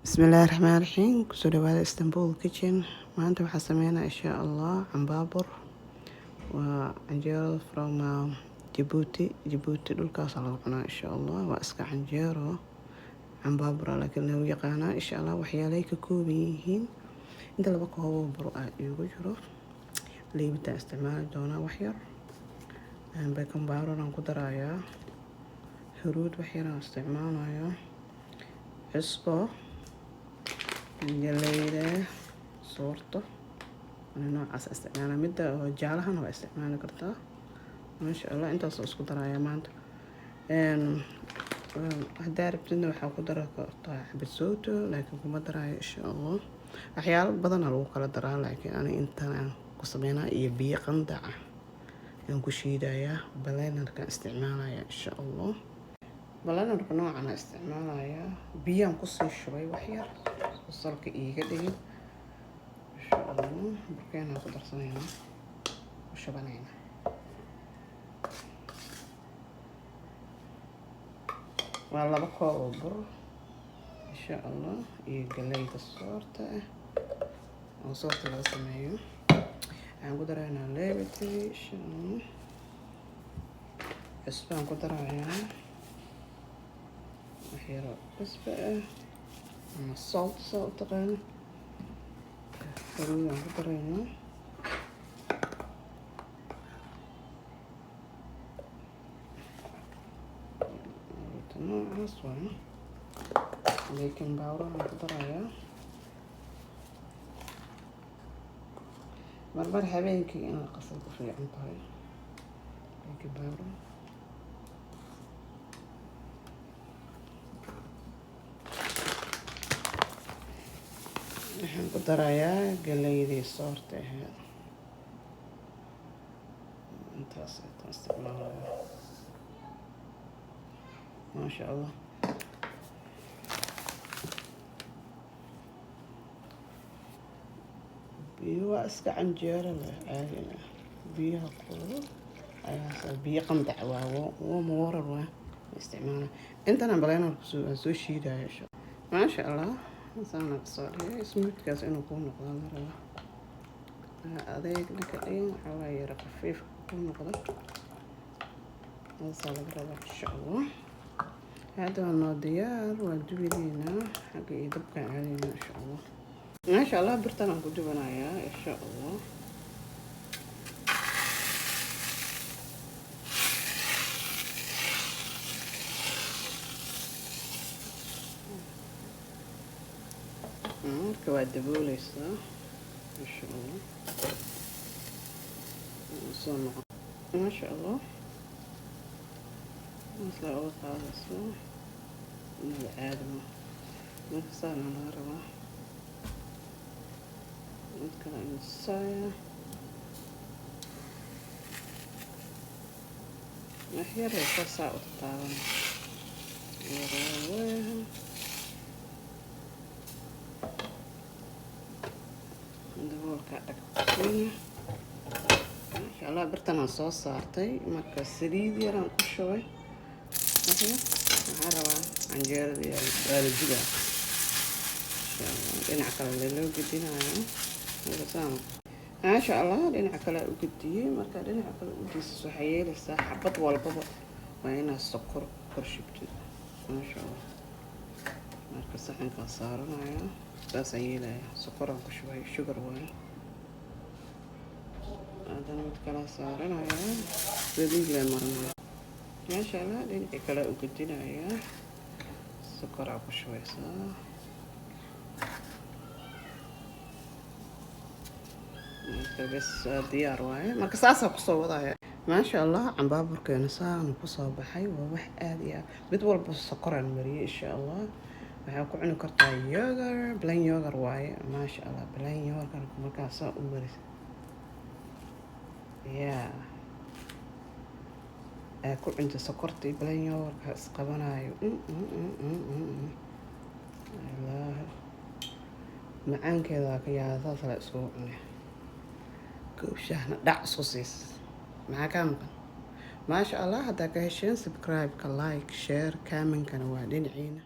Bismillaahi Raxmaani Raxiim. Kusoo dhawaada Istanbul Kitchen. Maanta waxaa sameynaa insha Allah cambaabur. Waa canjeero from Djibouti dhulkaas laga cunaa insha Allah. Waa iska canjeero cambaabur laakiin lagu yaqaanaa insha Allah waxyaalay ka kooban yihiin. Inta laba koob oo bur ah igu jiro. Liibita isticmaali doonaa wax yar. Bacon powder aan ku darayaa. Huruud wax yar aan isticmaalayaa. Cusbo galayda soorto noocaas isticmaala midda oo jaalahan waa isticmaali kartaa masha Allah intaas isku daraya maanta hadda rabtidna waxaa ku dari kartaa xabad sooto laakiin kuma darayo insha Allah waxyaalo badan lagu kala daraa laakiin ani intaan ku sameynaa iyo biyo qandac ah aan ku shiidayaa blenderka isticmaalaya insha Allah blenderka noocan isticmaalaya biyaan ku sii shubay wax yar salka iiga dhigin insha Allah burkeena ku darsanayna ku shubanayna waa laba koob oo bur insha Allah iyo galayda soorta oo soorta laga sameeyo aan ku daraynaa leebiti insha Allah cusbaan ku darayaa wax yar cusbo ama salt taqaana haruud aan ku daraynaa noocaas waa bacon powder aan ku darayaa marmar habeenkii in la qaso ku fiican tahay bacon powder waxaan ku darayaa galaydii soorta ahayd intaas isticmaalaya maasha Allah biyo waa iska canjeero leh caadi biyaha kulul ayaa biyo qandac waa warar waa isticmaala intana blender soo shiidaya maasha Allah saana soo dhigay smoothkaas inuu ku noqdo marada adeeg dhaka dhigin waxaa yar khafiif ku noqdo هذا laga insha Allah هذا waa diyaar waa dubideena xagga dabka caadina insha Allah maasha Allah birtan aan ku dubanayaa insha Allah marka waa dabooleysaa insha Allah soo noqon maasha Allah مثل أول خالص من العادم نفسنا نهاروا نذكر عن الصاية نحير يفرصة وتطاون يرويها ندور كعدك تكوينة إن شاء الله برتنا صوص صارتي مركز سريد يران كل شوي waxaan rabaa canjeerada iyo baalajiga dhinaca kale loo gedinayo maasha Allah dhinaca kale u gediyey marka dhinaca kale u diisas waxay yeelaysaa xabad walbaba waa inaad sokor kor shubtid maasha Allah marka saxankaa saaranaya saasaan yeelaya sokoraan ku shubay sugar waaye haddana mid kala saaranaya saliid lee marinaya maasha Allah dhinaca kale u gedinaya sokor ku shubeysaa marka bas diyaar waaye marka saasa ku soo wadaya maasha Allah cambaaburkeena saan ku soo baxay waa wax aad iyo mid walba sokoraan mariyay insha Allah waxaa ku cuni kartaa yogurt plain yogurt waaye maasha Allah plain yogurt markaas u maris ku cunta sokorta iyo plain yogurt isqabanayo Allah macaankeeda ka yaada saas la isku cunay koobshahna dhac isku siis maxaa ka maqan maasha Allah hadda ka hesheen subscribe ka like share comment kana waa dhinaciina